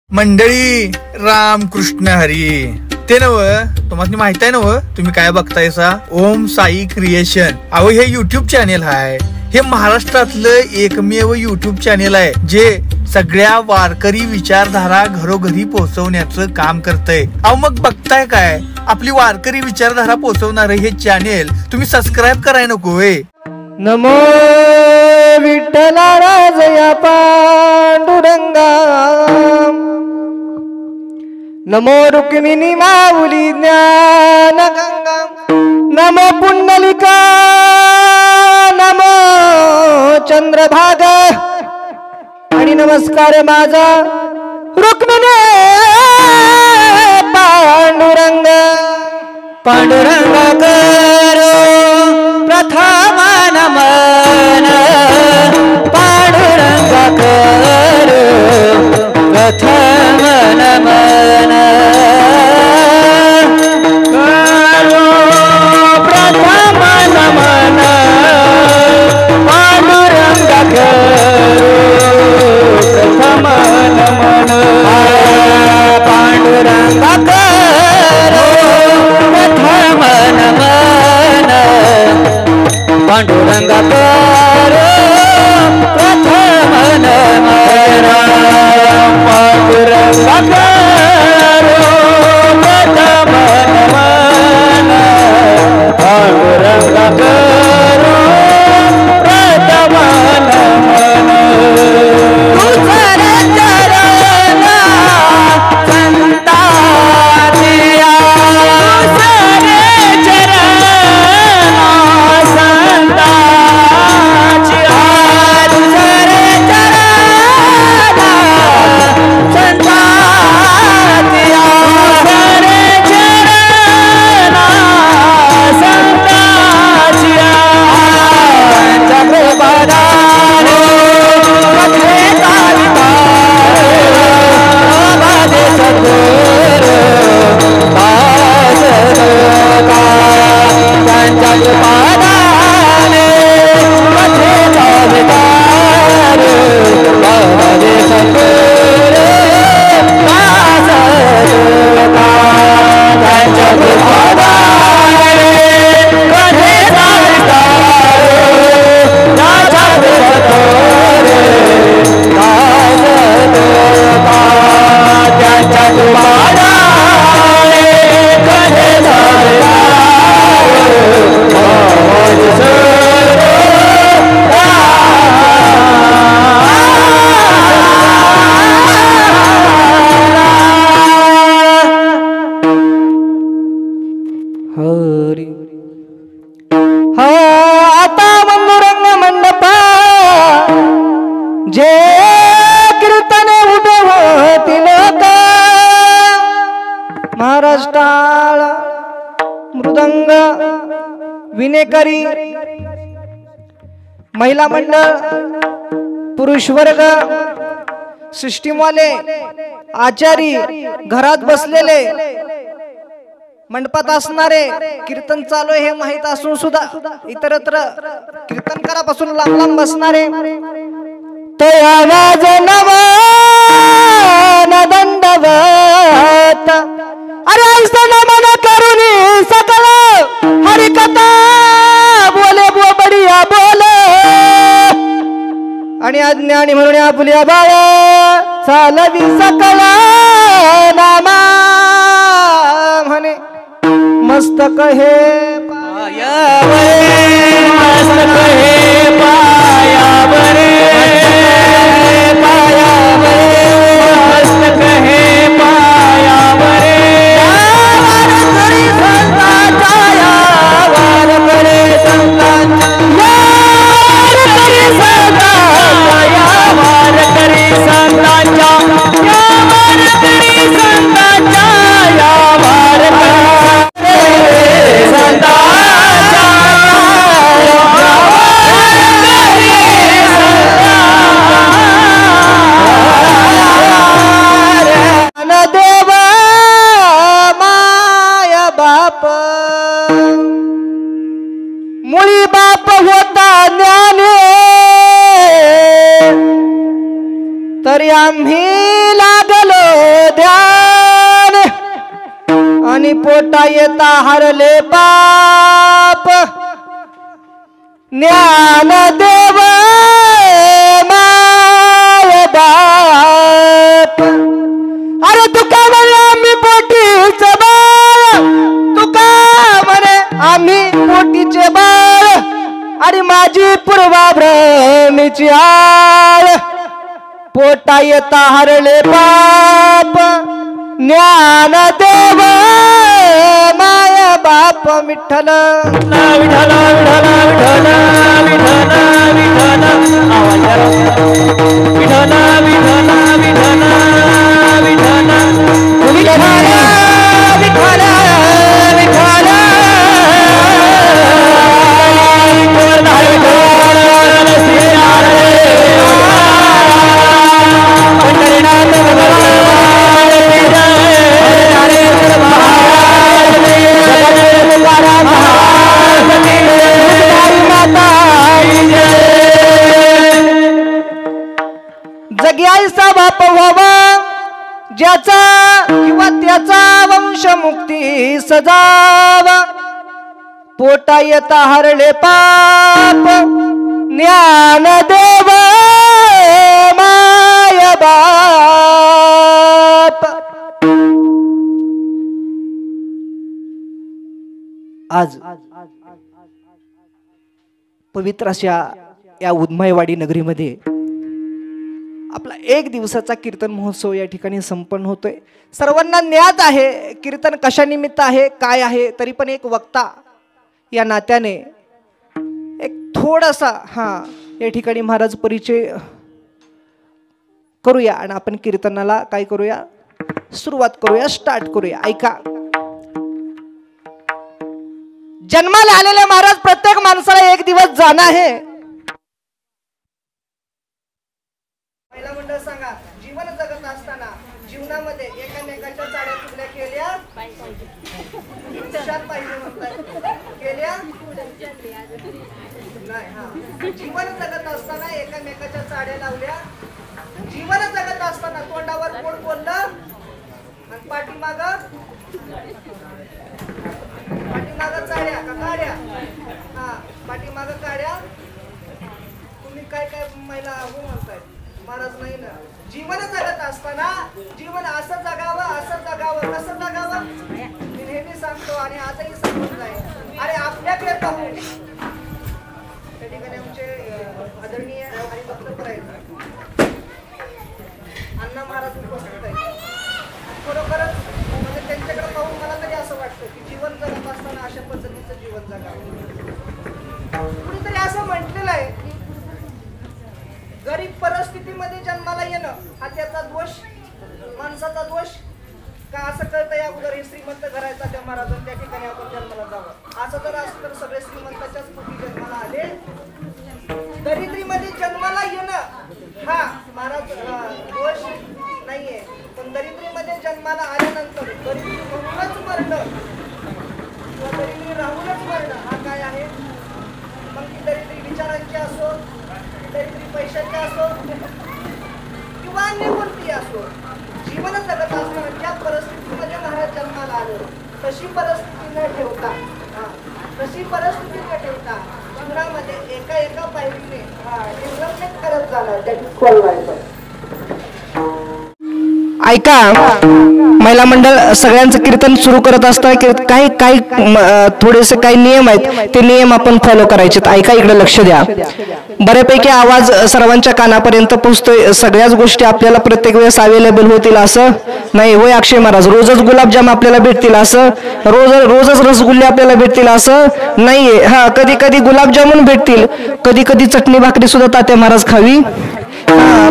मंडळी रामकृष्ण हरी. ते नव तुम्हाला माहित आहे नव, तुम्ही काय बघतायसा ओम साई क्रिएशन. अहो हे युट्यूब चॅनेल आहे. हे महाराष्ट्रातलं एकमेव युट्यूब चॅनेल आहे जे सगळ्या वारकरी विचारधारा घरोघरी पोहोचवण्याचं काम करतंय. अहो मग बघताय काय, आपली वारकरी विचारधारा पोहोचवणार हे चॅनेल तुम्ही सबस्क्राईब कराय नको होय. नमो विठ्ठला राजया पांडुरंगा, नमो रुक्मिणी माऊली ज्ञान गंगा, नमो पुंडलिका, नमो चंद्रभागा आणि नमस्कार माझा रुक्मिणी पांडुरंग. पांडुरंग करो प्रथम नमन, पांडुरंग करो प्रथम नमन, करो प्रथम नमन, पांडुरंग करो प्रथम नमन, पांडुरंग करो प्रथम नमन, पांडुरंग करो प्रथम नमन, पांडुरंग करो प्रथम नमन, पांडुरंग करो प्रथम नमन. तुझरे चरण संतानिया, तुझरे चरण संतानिया, तुझरे चरण संतानिया, तुझरे चरण संतानिया. चक्रबदाने पथे तारितारे, बाजे सद्गुरु दासका. चक्रबदाने पथे तारितारे, बाजे सद्गुरु दासका. चक्रबदाने पथे तारितारे, राजा सद्गुरु दासका. चक्रबदाने पथे तारितारे, बाजे सद्गुरु हरी. हा आता मंदुरंग मंडपा जे कीर्तने उभे होतील का, महाराष्ट्राळ मृदंग विनेकरी महिला मंडळ, पुरुष वर्ग, सिस्टीमवाले, आचारी, घरात बसलेले, मंडपात असणारे, कीर्तन चालू हे माहित असून सुद्धा इतरत्र कीर्तनकारापासून लांब लांब बसणारे, ते आवाज नमन दंडवत. अरे ऐसा नमन करुणी सकल हरिकथा बोले बो बढिया बोले, आणि अज्ञानी म्हणून आपल्या बाळ चालवी सकल नामा म्हणे. मस्तक हे पायावरे, मस्तक हे पायावरे, पायावरे, मस्तक हे पायावरे. वारकरी संतांच्या, वारकरी संतांच्या, वारकरी संतांच्या, वारकरी संतांच्या, वारकरी संतांच्या, वारकरी संतांच्या. पोटा येता हरले पाप ज्ञान देव माय बाप अरे तुका म्हणे आम्ही पोटीचे बाळ तुका म्हणे आम्ही पोटीचे बाळ आणि माझी पूर्वाभ्रमीची आळ पोटा येता हरले पाप ज्ञान देव माय बाप विठ्ठल विठ्ठल विठ्ठल विठ्ठल विठ्ठल विठ्ठल विठ्ठल विठ्ठल विठ्ठल विठ्ठल विठ्ठल जग्याचा बाप व्हावा ज्याचा किंवा त्याचा वंश मुक्ती सजावा पोटा येता हरले पाप ज्ञान देव माय बाप आज पवित्र अशा या उदमाईवाडी नगरीमध्ये आपला एक दिवसाचा कीर्तन महोत्सव या ठिकाणी संपन्न होतोय. सर्वांना ज्ञात आहे कीर्तन कशा निमित्त आहे काय आहे, तरी पण एक वक्ता या नात्याने एक थोडासा या ठिकाणी महाराज परिचय करूया आणि आपण कीर्तनाला काय करूया सुरुवात करूया स्टार्ट करूया. ऐका, जन्माला आलेले महाराज प्रत्येक माणसाला एक दिवस जाणं आहे. पहिला मंडळ सांगा, जीवन जगत असताना जीवनामध्ये एकामेकाच्या चाड्या चुकल्या केल्या केल्या नाही. जीवन जगत असताना एकामेकाच्या चाड्या लावल्या. जीवन जगत असताना तोंडावर कोण बोललं आणि पाठीमाग चाड्या का काड्या पाठीमाग काड्या. तुम्ही काय काय महिला हो म्हणताय महाराज नाही ना. जीवन जगत असताना जीवन असं जगावं कसं जगावं मी नेहमी सांगतो आणि आजही सांगत आहे. अरे आपल्याकडे पाहून त्या ठिकाणी आमचे आदरणीय हरिभक्त आहेत अण्णा महाराज उपस्थित आहेत. खरोखरच म्हणजे त्यांच्याकडे पाहून मला तरी असं वाटतं की जीवन जगत असताना अशा पद्धतीचं जीवन जगावं. कुणीतरी असं म्हटलेलं आहे गरीब परिस्थितीमध्ये जन्माला येणं हा त्याचा दोष, माणसाचा दोष का असं कळतं या अगोदर हे श्रीमंत घरायचा त्या महाराजांनी त्या ठिकाणी आपण जन्माला जावं. असं जर असं तर सगळे श्रीमंताच्याच पोटी जन्माला आले. दरिद्रीमध्ये जन्माला येणं हा महाराज दोष नाहीये, पण दरिद्रीमध्ये जन्माला आल्यानंतर दरिद्री म्हणूनच मरणं किंवा दरिद्री राहूनच मरणं हा काय आहे. मग ती दरिद्री विचारांची असो, दरिद्री पैशाची असो किंवा अन्य कोणती असो, जीवन जगत असताना ज्या परिस्थितीमध्ये महाराज जन्माला आलं तशी परिस्थिती न ठेवता जीवनामध्ये एका पायरीने डेव्हलपमेंट करत जाणार. ऐका, महिला मंडळ सगळ्यांचं कीर्तन सुरू करत असताना काही थोडेसे काही नियम आहेत, ते नियम आपण फॉलो करायचे. ऐका, इकडे लक्ष द्या. बऱ्यापैकी आवाज सर्वांच्या कानापर्यंत पोहोचतोय. सगळ्याच गोष्टी आपल्याला प्रत्येक वेळेस अवेलेबल होतील असं नाही. होय अक्षय महाराज, रोजच गुलाबजाम आपल्याला भेटतील असं, रोजच रसगुल्ले आपल्याला भेटतील असं नाहीये. कधी कधी गुलाबजामुन भेटतील, कधी कधी चटणी भाकरी सुद्धा तात्या महाराज खावी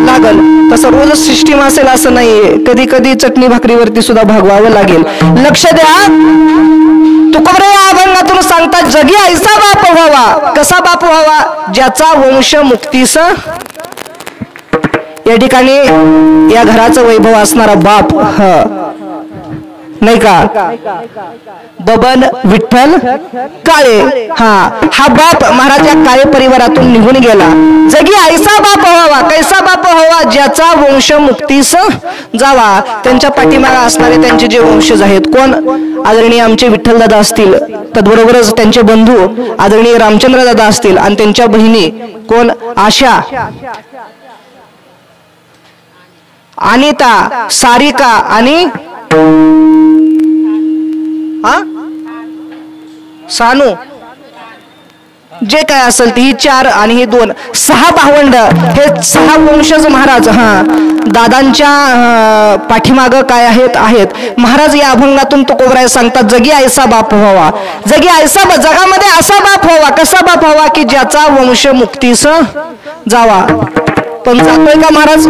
लागल. तसं रोजच सिस्टीम असेल असं नाहीये. कधी कधी चटणी भाकरीवरती सुद्धा भागवावं लागेल. लक्ष द्या. तुकोबरे या अभंगातून सांगतात, जगी ऐसा बाप व्हावा. कसा बाप व्हावा? ज्याचा वंश मुक्तीस, या ठिकाणी या घराचं वैभव असणारा बाप. नाही का, बबन विठ्ठल काळे. हा बाप महाराज या काळे परिवारातून निघून गेला. जगी ऐसा बाप व्हावा, कैसा बाप व्हावा, ज्याचा वंश मुक्तीस जावा. त्यांच्या पाठीमागे असणारे त्यांचे जे वंशज आहेत, कोण, आदरणीय आमचे विठ्ठल दादा असतील, त्याचबरोबरच त्यांचे बंधू आदरणीय रामचंद्र दादा असतील, आणि त्यांच्या बहिणी कोण, आशा, अनिता, सारिका आणि सानू, जे काय असेल ती 4 आणि ही 2, 6 भावंड, हे 6 वंशज महाराज दादांच्या पाठीमाग काय आहेत. महाराज या अभंगातून तुकोबराय सांगतात, जगी ऐसा बाप व्हावा, जगी ऐसा, जगामध्ये असा बाप व्हावा, कसा बाप व्हावा की ज्याचा वंश मुक्तीस जावा. पण जातोय का महाराज?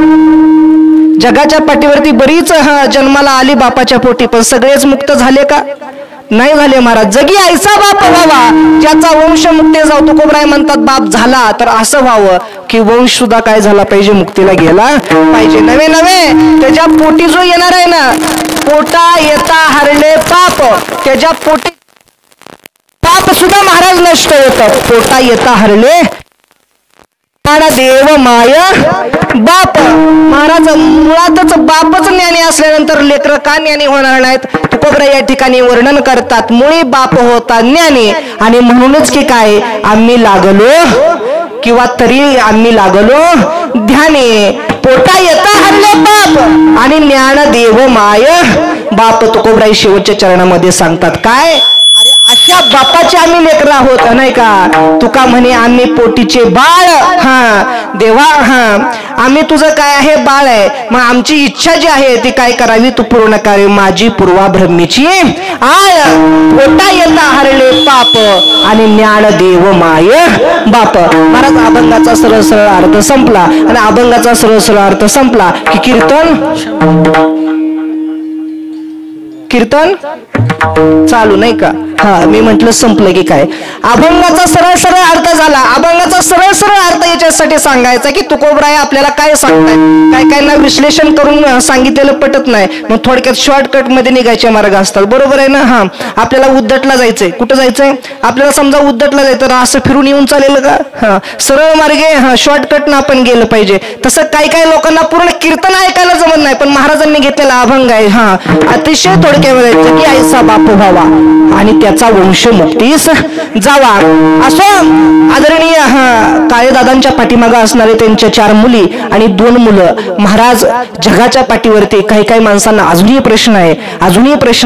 जगाच्या पाठीवरती बरीच जन्माला आली बापाच्या पोटी, पण सगळेच मुक्त झाले का? नाही झाले महाराज. जगी ऐसा बाप व्हावा ज्याचा वंश मुक्ती जाऊ. तुकोबराय म्हणतात, बाप झाला तर असं व्हावं की वंश सुद्धा काय झाला पाहिजे, मुक्तीला गेला पाहिजे. नवे नवे त्याच्या पोटी जो येणार आहे ना, पोटा येता हरले पाप, त्याच्या पोटी पाप सुद्धा महाराज नष्ट होतं. पोटा येता हरले देव माय बाप. महाराज मुळातच बापच ज्ञानी असल्यानंतर लेकर का ज्ञानी होणार नाहीत? तुकोबराय या ठिकाणी वर्णन करतात, मुळी बाप होता ज्ञानी, आणि म्हणूनच की काय, आम्ही लागलो किंवा तरी आम्ही लागलो ध्यानी. पोटा येता हरले बाप आणि ज्ञान देव माय बाप. तुकोबराय शेवटच्या चरणामध्ये सांगतात काय, अशा बापाचे आम्ही लेकर आहोत, नाही का. तुका म्हणे आम्ही पोटीचे बाळ, देवा, आम्ही तुझं काय आहे, बाळ आहे. मग आमची इच्छा जी आहे ती काय करावी, तू पूर्ण करावी. माझी पूर्वा ब्रह्मीची आळ, पोटा येता हरले पाप आणि ज्ञान देव माय बाप. महाराज अभंगाचा सरळ सरळ अर्थ संपला, आणि अभंगाचा सरळ सरळ अर्थ संपला की कीर्तन चालू, नाही का. मी म्हंटल संपलं की काय. अभंगाचा सरळ सरळ अर्थ झाला. अभंगाचा सरळ सरळ अर्थ याच्यासाठी सांगायचा की तुकोबराय आपल्याला काय सांगताय. काय काय ना विश्लेषण करून सांगितलेलं पटत नाही, मग थोडक्यात शॉर्टकट मध्ये निघायचे मार्ग असतात, बरोबर आहे ना. आपल्याला उद्दटला जायचंय, कुठं जायचंय आपल्याला, समजा उद्दटला जायचं, असं फिरून येऊन चालेल का? सरळ मार्गे शॉर्टकट ना आपण गेलं पाहिजे. तसं काही काही लोकांना पूर्ण कीर्तन ऐकायला जमत नाही, पण महाराजांनी घेतलेला अभंग आहे अतिशय थोडक्यामध्ये, की ऐसा बाप व्हावा आणि त्याचा वंश मुक्तीस जावा. असो आदरणीय काळे दादांच्या पाठीमागे असणारे त्यांच्या 4 मुली आणि 2 मुलं. महाराज जगाच्या पाठीवरती काही काही माणसांना अजूनही प्रश्न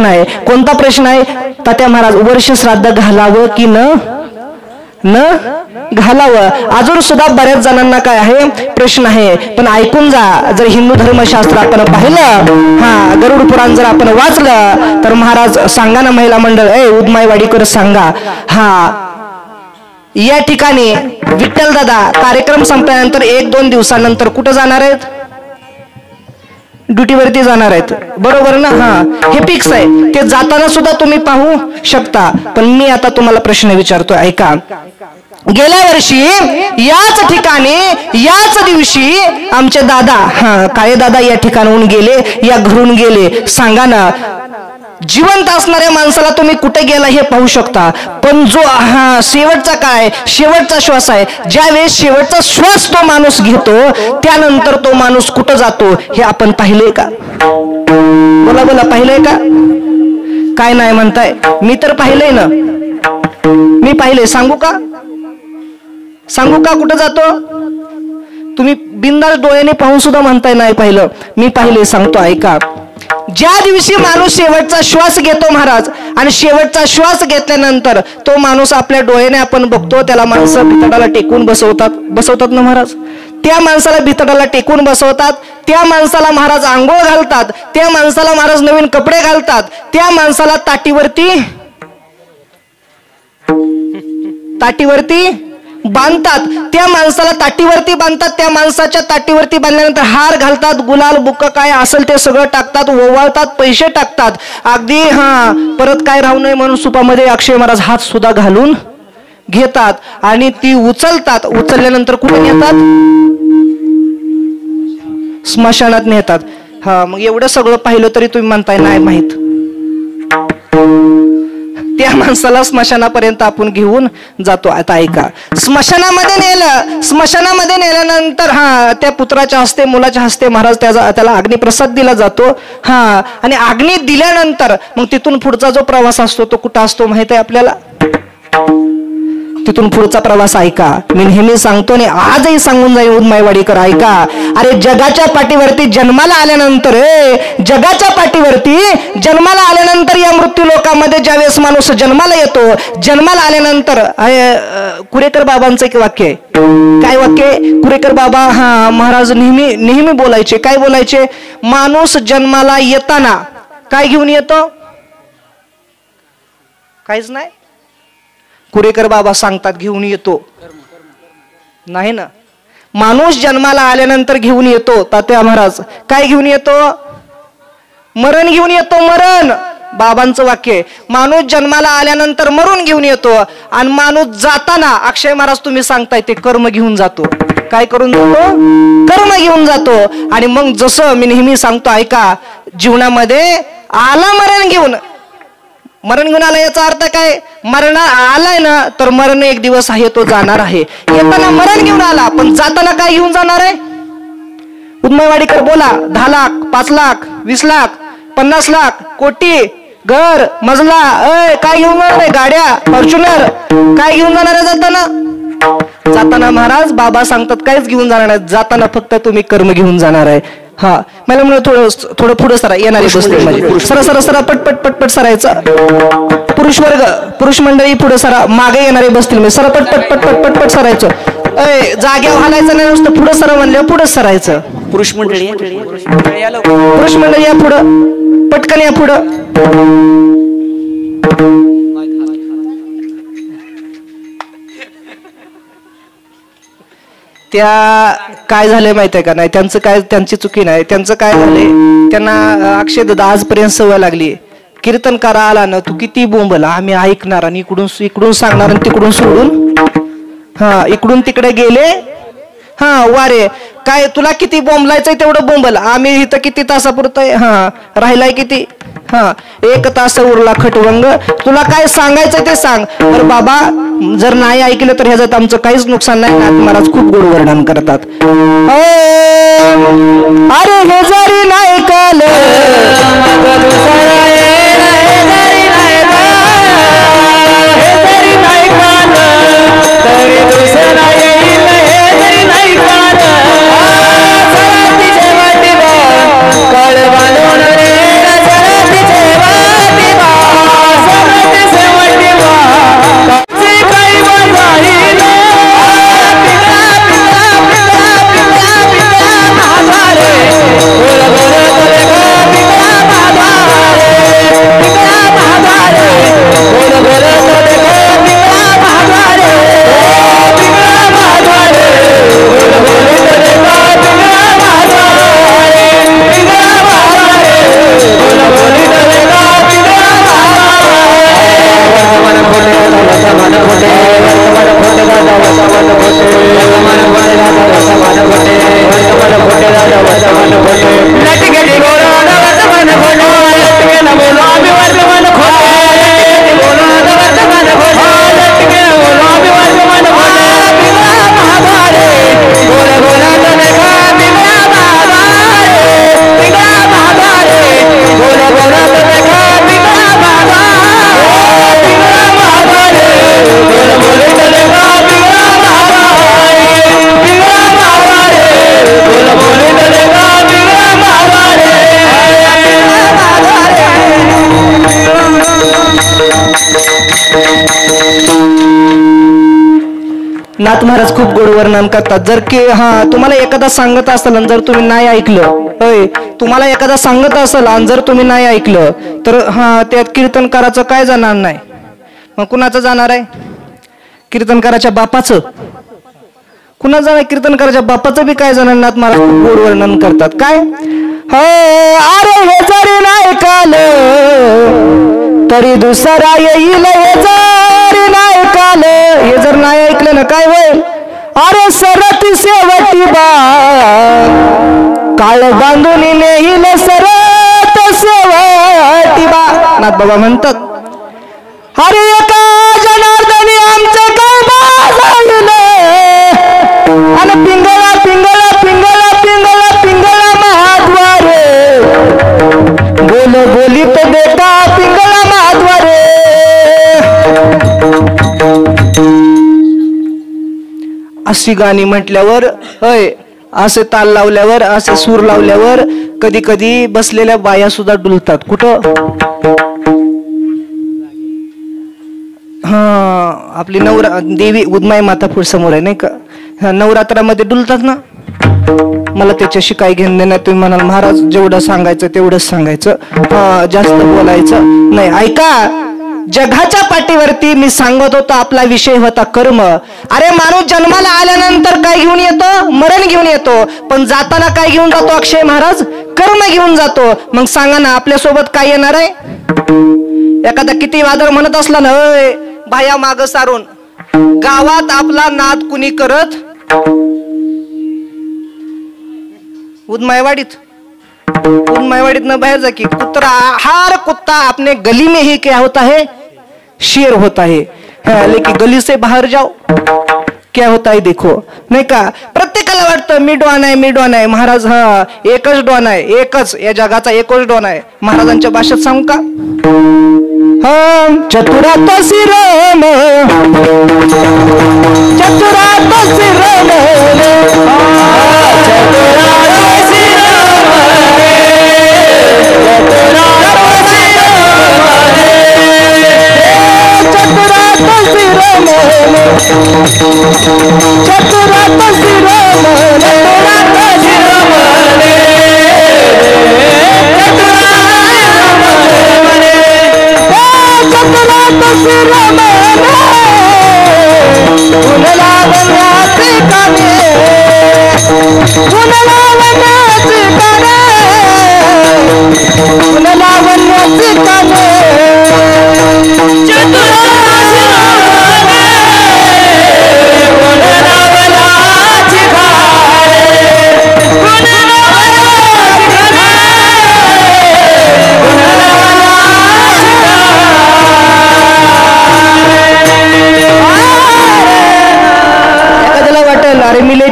आहे. कोणता प्रश्न आहे? तात्या महाराज, वर्ष श्राद्ध घालावं की न घालावं, अजून सुद्धा बऱ्याच जणांना काय आहे, प्रश्न आहे. पण ऐकून जा, जर हिंदू धर्मशास्त्र आपण पाहिलं, गरुड पुराण जर आपण वाचलं, तर महाराज सांगा ना महिला मंडळ, उदमाईवाडीकर सांगा. या ठिकाणी विठ्ठल दादा कार्यक्रम संपल्यानंतर 1-2 दिवसानंतर कुठं जाणार आहेत? ड्युटीवरती जाणार आहेत, बरोबर ना. हे फिक्स आहे. ते जाताना सुद्धा तुम्ही पाहू शकता. पण मी आता तुम्हाला प्रश्न विचारतोय, ऐका. गेल्या वर्षी याच ठिकाणी याच दिवशी आमचे दादा काळे दादा या ठिकाणाहून गेले, या घरून गेले. सांगा ना, जिवंत असणाऱ्या माणसाला तुम्ही कुठे गेला हे पाहू शकता, पण जो शेवटचा काय, शेवटचा श्वास आहे, ज्या वेळेस शेवटचा श्वास तो माणूस घेतो, त्यानंतर तो माणूस कुठं जातो हे आपण पाहिलंय का? बोला बोला, पाहिलंय का? काय नाही म्हणताय? मी तर पाहिलंय ना, मी पाहिलंय. सांगू का कुठं जातो? तुम्ही बिनधास्त डोळ्याने पाहून सुद्धा म्हणताय नाही पाहिलं. मी पाहिले, सांगतो, ऐका. ज्या दिवशी माणूस शेवटचा श्वास घेतो महाराज, आणि शेवटचा श्वास घेतल्यानंतर तो माणूस आपल्या डोळ्याने आपण बघतो, त्याला माणसं भितडाला टेकून बसवतात ना महाराज. त्या माणसाला भितडाला टेकून बसवतात, त्या माणसाला महाराज आंघोळ घालतात, त्या माणसाला महाराज नवीन कपडे घालतात, त्या माणसाला ताटीवरती बांधतात, त्या माणसाला ताटीवरती बांधतात. त्या माणसाच्या ताटीवरती बांधल्यानंतर हार घालतात, गुलाल बुक्क काय असेल ते सगळं टाकतात, ओवाळतात, पैसे टाकतात. अगदी परत काय राहू नये म्हणून सुपामध्ये अक्षय महाराज हात सुद्धा घालून घेतात आणि ती उचलतात. उचलल्यानंतर कुठे नेतात? स्मशानात नेतात. मग एवढं सगळं पाहिलं तरी तुम्ही म्हणताय नाही माहित. त्या माणसाला स्मशानापर्यंत आपण घेऊन जातो. आता ऐका, स्मशानामध्ये नेल्यानंतर त्या पुत्राच्या हस्ते, मुलाच्या हस्ते महाराज त्याला अग्निप्रसाद दिला जातो. आणि अग्नी दिल्यानंतर मग तिथून पुढचा जो प्रवास असतो तो कुठं असतो माहित आहे आपल्याला? तिथून पुढचा प्रवास ऐका, मी नेहमी सांगतो आणि आजही सांगून जाईल उदमाईवाडीकर, ऐका. अरे जगाच्या पाठीवरती जन्माला आल्यानंतर, या मृत्यू लोकामध्ये ज्यावेळेस माणूस जन्माला येतो, जन्माला आल्यानंतर कुरेकर बाबांचं एक वाक्य आहे. काय वाक्य? कुरेकर बाबा महाराज नेहमी बोलायचे. काय बोलायचे? माणूस जन्माला येताना काय घेऊन येतो? काहीच नाही. कुरेकर बाबा सांगतात घेऊन येतो नाही ना. माणूस जन्माला आल्यानंतर घेऊन येतो तात्या महाराज. काय घेऊन येतो? मरण घेऊन येतो. मरण. बाबांचं वाक्य. माणूस जन्माला आल्यानंतर मरून घेऊन येतो आणि माणूस जाताना, अक्षय महाराज तुम्ही सांगताय, ते कर्म घेऊन जातो. काय करून जातो? कर्म घेऊन जातो. आणि मग जसं मी नेहमी सांगतो ऐका, जीवनामध्ये आला मरण घेऊन आला, याचा अर्थ काय? मरण आलाय ना, तर मरण एक दिवस आहे, तो जाणार आहे. येताना मरण घेऊन आला, पण जाताना काय घेऊन जाणार आहे? उदमाईवाडीकर बोला. 10 लाख, 5 लाख, 20 लाख, 50 लाख, कोटी, घर, मजला, काय घेऊन जाणार आहे? गाड्या, फॉर्च्युनर, काय घेऊन जाणार आहे जाताना? महाराज बाबा सांगतात काहीच घेऊन जाणार आहे. जाताना फक्त तुम्ही कर्म घेऊन जाणार आहे. मला म्हणून थोडं पुढे सरा. येणारे बसले सरा पटपट सरायचं. पुरुष मंडळी पुढे सरा. मागे येणारे बसतील मी. सरा पटपट सरायचं. जाग्यावर हालायचं नाही, नुसतं पुढे सरा म्हणलं पुढे सरायचं. पुरुष मंडळी या पुढं, पटकन या पुढं. त्या काय झालंय माहितीये का? नाही त्यांची चुकी नाही. त्यांचं काय झालंय, त्यांना अक्षय दादा आजपर्यंत सवय लागली. कीर्तनकार आला ना, तू किती बोंबला, आम्ही ऐकणार आणि इकडून सांगणार आणि तिकडून सोडून इकडून तिकडे गेले. वारे काय, तुला किती बोंबलायचंय तेवढं बोंबल. आम्ही इथं किती तासापुरतंय राहिलाय किती? 1 तास उरला खटवंग. तुला काय सांगायचंय ते सांग. तर बाबा जर नाही ऐकलं तर ह्याच्यात आमचं काहीच नुकसान नाही. महाराज खूप गोड वर्णन करतात. अरे हे जरी नाही काल, नाथ महाराज खूप गोड वर्णन करतात. जर की तुम्हाला एखादा सांगत असेल आणि जर तुम्ही नाही ऐकलं, तुम्हाला एखादा सांगत असेल आणि जर तुम्ही नाही ऐकलं तर त्यात कीर्तनकाराचं काय जाणार नाही. मग कुणाचं जाणार आहे? कीर्तनकाराच्या बापाचं. कुणाचं जाणार? कीर्तनकाराच्या बापाचं बी काय जाणार. नाथ महाराज खूप गोड वर्णन करतात. काय? अरे हे जरी नाही काल तरी दुसरा येईल, हे जरी नाही काल. हे जर नाही ऐकलं ना काय होईल? अरे सरती शेवटी बा काळ बांधून नेईल, सरत शेवटी बा. नाथबाबा म्हणतात, अरे एका जनार्दनी आमचं काय बाजारलं आणि पिंगळा पिंगळा पिंगळा पिंगळा पिंगळा महाद्वारे बोल बोलीत देता पिंगळा महाद्वारे. अशी गाणी म्हटल्यावर होय, असे ताल लावल्यावर, असे सूर लावल्यावर कधी कधी बसलेल्या बाया सुद्धा डुलतात. कुठं? हा, आपली देवी उदमाई माता पुढे समोर आहे नाही का, नवरात्रामध्ये डुलतात ना. मला त्याच्याशी काही घेणं नाही. तुम्ही म्हणाल महाराज जेवढं सांगायचं तेवढंच सांगायचं, जास्त बोलायचं नाही. ऐका, जगाच्या पाठीवरती मी सांगत होतो आपला विषय होता कर्म. अरे माणूस जन्माला आल्यानंतर काय घेऊन येतो? मरण घेऊन येतो. पण जाताना काय घेऊन जातो अक्षय महाराज? कर्म घेऊन जातो. मग सांगा ना आपल्यासोबत काय येणार आहे? एखादा किती वादळ म्हणत असला ना, बाया माग सारून गावात आपला नाद कुणी करत? उदमाईवाडीत न बाहर जा कि कुत्रा, हर कुत्ता अपने गली में ही क्या होता है? शेर होता है. लेकिन गली से बाहर जाओ क्या होता है देखो, नाही का. प्रत्येकाला वाटतं मी डॉन आहे, मी डॉन आहे. महाराज हा एकच डॉन आहे, एकच या जगाचा एकच डॉन आहे. महाराजांच्या भाषेत सांगू का? चतुरात शिरम, चतुरात शिरम,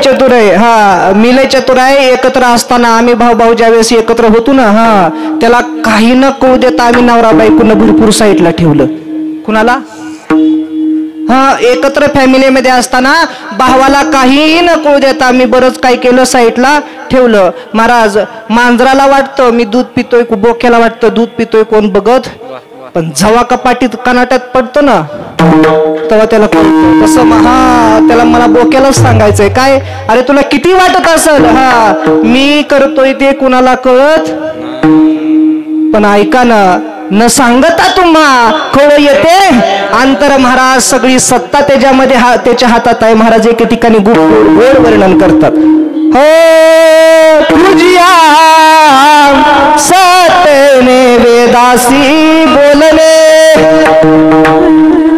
चतुर आहे. हा, मी लय चतुर आहे. एकत्र असताना आम्ही भाऊ भाऊ ज्यावेळेस एकत्र होतो ना, हा त्याला काही न कळू देता आम्ही नवरा बायकोनं भरपूर साईडला ठेवलं. कुणाला? हा, एकत्र फॅमिलीमध्ये असताना भावाला काही न कळू देता आम्ही बरंच काय केलं, साईडला ठेवलं. महाराज मांजराला वाटतं मी दूध पितोय, बोक्याला वाटतं दूध पितोय कोण बघत, पण जेव्हा कपाटीत कनाट्यात पडतो ना तेव्हा त्याला कळतं. तसं हा त्याला मला बोक्यालाच सांगायचंय काय, अरे तुला किती वाटत असेल हा मी करतोय ते कुणाला कळत, पण ऐका ना, न सांगता तुम्हा कळ येते अंतर. महाराज सगळी सत्ता त्याच्यामध्ये त्याच्या हातात आहे. महाराज एके ठिकाणी गोड वर्णन करतात. हो तुझिया सत्यने वेदासी बोलले.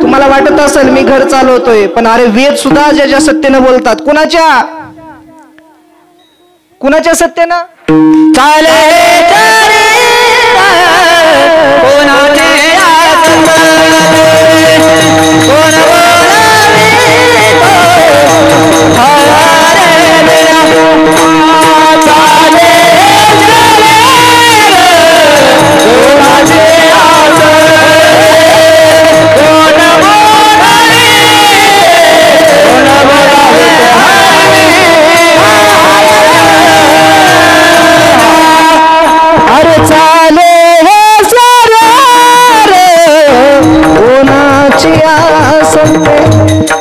तुम्हाला वाटत असेल मी घर चालवतोय, पण अरे वेद सुद्धा ज्याच्या सत्तेनं बोलतात. कुणाच्या सत्तेनं चाले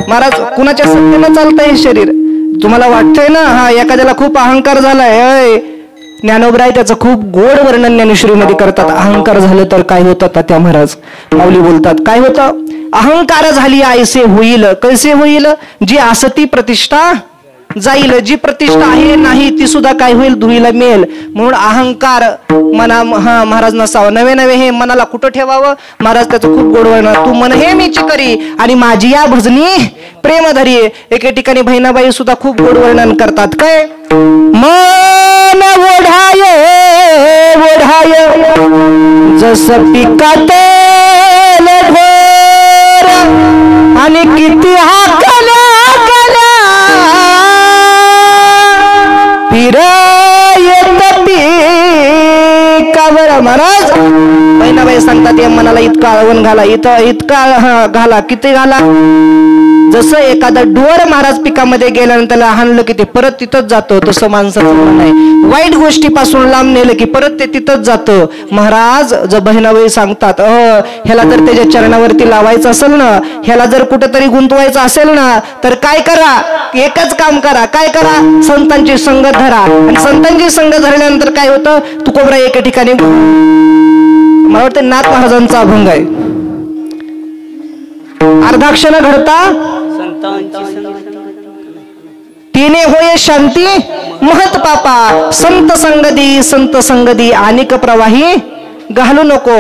महाराज कुणाच्या सत्तेनं चालतंय शरीर? तुम्हाला वाटतंय ना हा एखाद्याला खूप अहंकार झालाय. ज्ञानोबराय त्याचं खूप गोड वर्णन ज्ञानेश्वरीमध्ये करतात. अहंकार झालं तर काय होतं? तात्या महाराज माऊली बोलतात काय होतं? अहंकार झाली ऐसे होईल. कैसे होईल? जी असती प्रतिष्ठा जाईल, जी प्रतिष्ठा आहे नाही ती सुद्धा काय होईल? धुळीला मिळेल. म्हणून अहंकार मना हा महाराज नसावं. नवे नवे हे मनाला कुठं ठेवावं? महाराज त्याचं खूप गोड वर्णन. तू मन हे मीची करी आणि माझी या भजनी प्रेम धरी. एके ठिकाणी बहिणाबाई सुद्धा खूप गोड वर्णन करतात. काय मन ओढाय ओढाय जस पिकात ढोर आणि किती हाकल्या फिर येत पिकावर. महाराज बहिणाबाई सांगतात या मनाला इतका आळवण घाला, इतका घाला, किती घाला. जसं एखादा डोर महाराज पिकामध्ये गेल्यानंतर त्याला हाणलं की ते परत तिथंच जातो, तसं माणसाचं मन आहे. वाईट गोष्टीपासून लांब नेलं की परत ते तिथंच जातं. महाराज जर बहिणाबाई सांगतात ह्याला जर त्याच्या चरणावरती लावायचं असेल ना, ह्याला जर कुठंतरी गुंतवायचं असेल ना, तर काय करा, एकच काम करा. काय करा, संतांची संगत धरा. आणि संतांची संगत धरल्यानंतर काय होतं, तुकोबरा एका ठिकाणी, मला वाटतं नाथ महाराजांचा अभंग आहे, अर्धाक्षर घडता तिने होय शांती महत पापा. संत संगदी अनेक प्रवाही घालू नको.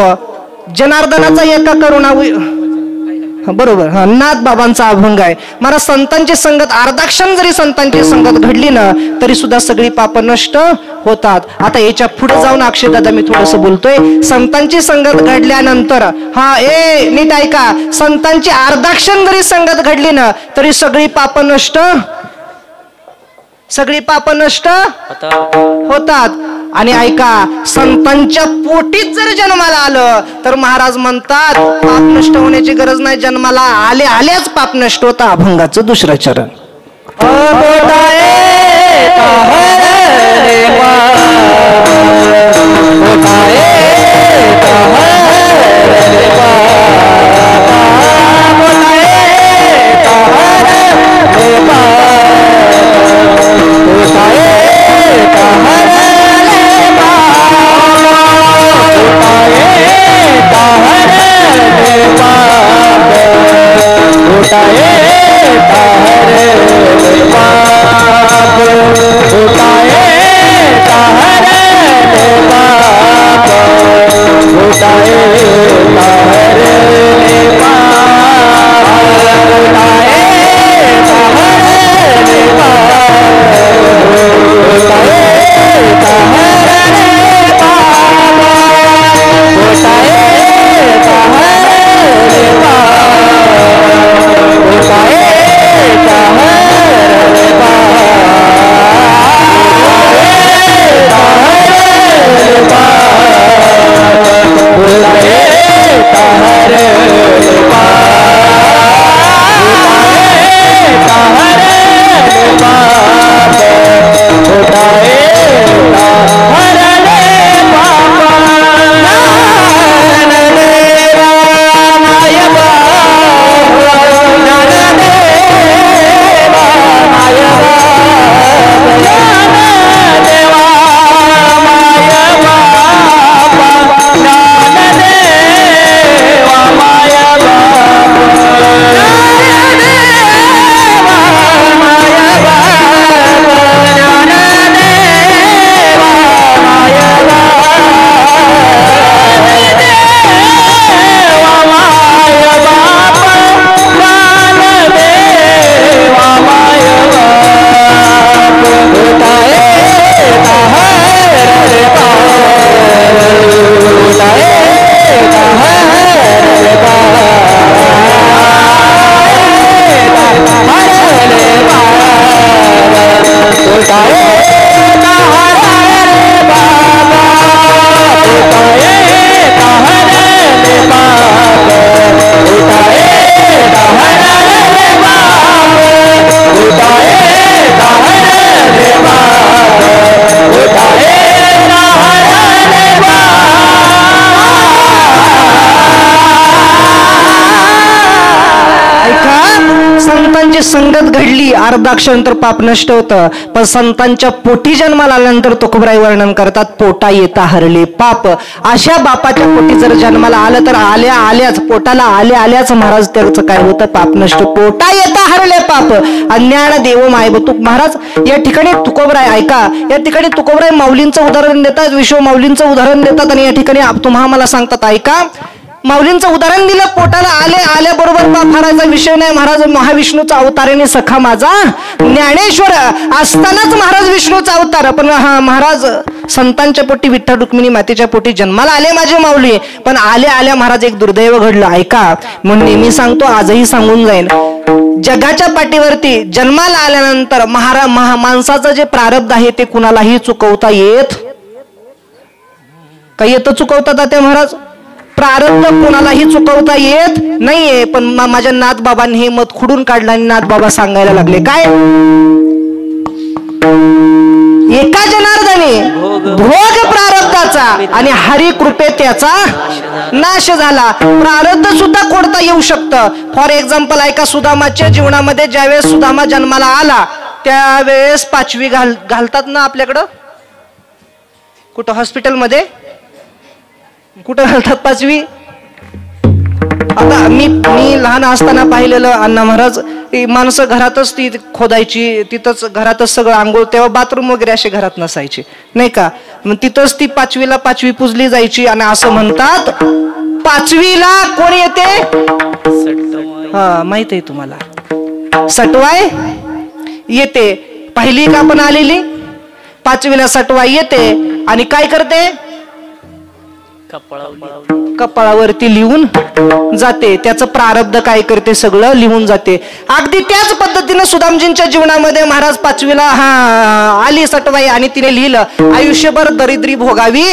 जनार्दनाचा एका करुणा, बरोबर, नाथ बाबांचा अभंग आहे. मला संतांची संगत, अर्धाक्षण जरी संतांची संगत घडली ना तरी सुद्धा सगळी पाप नष्ट होतात. आता याच्या पुढे जाऊन अक्षय दादा मी थोडस बोलतोय. संतांची संगत घडल्यानंतर नीट ऐका, संतांची अर्धाक्षण जरी संगत घडली ना तरी सगळी पाप नष्ट होतात. आणि ऐका, संतांच्या पोटीत जर जन्माला आलं तर महाराज म्हणतात पाप नष्ट होण्याची गरज नाही, जन्माला आल्याच पाप नष्ट होता. अभंगाचं दुसरं चरण. संगत घडली, अर्धाक्षर पाप नष्ट होतं. पण संतांच्या पोटी जन्माला आल्यानंतर तुकोबराई वर्णन करतात, पोटा येता हरले पाप. अशा बापाच्या पोटी जर जन्माला आलं तर आल्याच पोटाला आल्याच महाराज त्याचं काय होतं, पाप नष्ट. पोटा येता हरले पाप अज्ञान देव मायबतूक. महाराज या ठिकाणी तुकोबराई ऐका, या ठिकाणी तुकोबराई माऊलींचं उदाहरण देतात, विश्व माऊलींचं उदाहरण देतात. आणि या ठिकाणी तुम्हाला मला सांगतात ऐका, माऊलींचं उदाहरण दिलं, पोटाला आल्याबरोबर पाप हरायचा विषय नाही. महाराज महाविष्णूचा अवताराने सखा माझा ज्ञानेश्वर असतानाच महाराज विष्णूचा अवतार. पण महाराज संतांच्या पोटी विठ्ठल रुक्मिणी मातेच्या पोटी जन्माला आले माझे माऊली, पण आल्या आल्या महाराज एक दुर्दैव घडलं. ऐका, म्हणून नेहमी सांगतो, आजही सांगून जाईन. जगाच्या पाठीवरती जन्माला आल्यानंतर माणसाचं जे प्रारब्ध आहे ते कुणालाही चुकवता येत काही येतं चुकवता तात्या महाराज? प्रारब्ध कोणालाही चुकवता येत नाहीये. पण माझ्या नाथबाबांनी हे मत खुडून काढलं आणि नाथबाबा सांगायला लागले काय, एका जनार्दनी भोग प्रारब्धाचा आणि हरी कृपे त्याचा नाश झाला. प्रारब्ध सुद्धा कोणता येऊ शकतं. फॉर एक्झाम्पल ऐका, सुदामाच्या जीवनामध्ये ज्यावेळेस सुदामा जन्माला आला त्यावेळेस 5वी घालतात ना आपल्याकडं, कुठं हॉस्पिटलमध्ये कुठं घालतात 5वी? आता मी लहान असताना पाहिलेलं अण्णा महाराज, माणसं घरातच ती खोदायची, तिथंच घरातच सगळं आंघोळ, तेव्हा बाथरूम वगैरे असे घरात नसायचे नाही का, मग तिथंच ती 5वीला 5वी पुजली जायची. आणि असं म्हणतात 5वीला कोण येते? हा, माहित आहे तुम्हाला, सटवाय येते. पहिली का पण आलेली, 5वीला सटवाई येते आणि काय करते? कपाळावरती लिहून जाते. त्याचं प्रारब्ध काय करते? सगळं लिहून जाते. अगदी त्याच पद्धतीनं सुदामजींच्या जीवनामध्ये महाराज 5वीला आली सटवाई आणि तिने लिहिलं आयुष्यभर दरिद्री भोगावी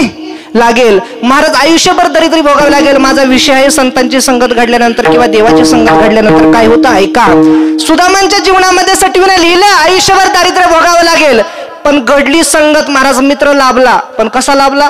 लागेल. महाराज आयुष्यभर दरिद्री भोगावी लागेल. माझा विषय आहे संतांची संगत घडल्यानंतर किंवा देवाची संगत घडल्यानंतर काय होतं ऐका. सुदामांच्या जीवनामध्ये सटवीने लिहिलं आयुष्यभर दारिद्र्य भोगावं लागेल, पण घडली संगत. महाराज मित्र लाभला, पण कसा लाभला?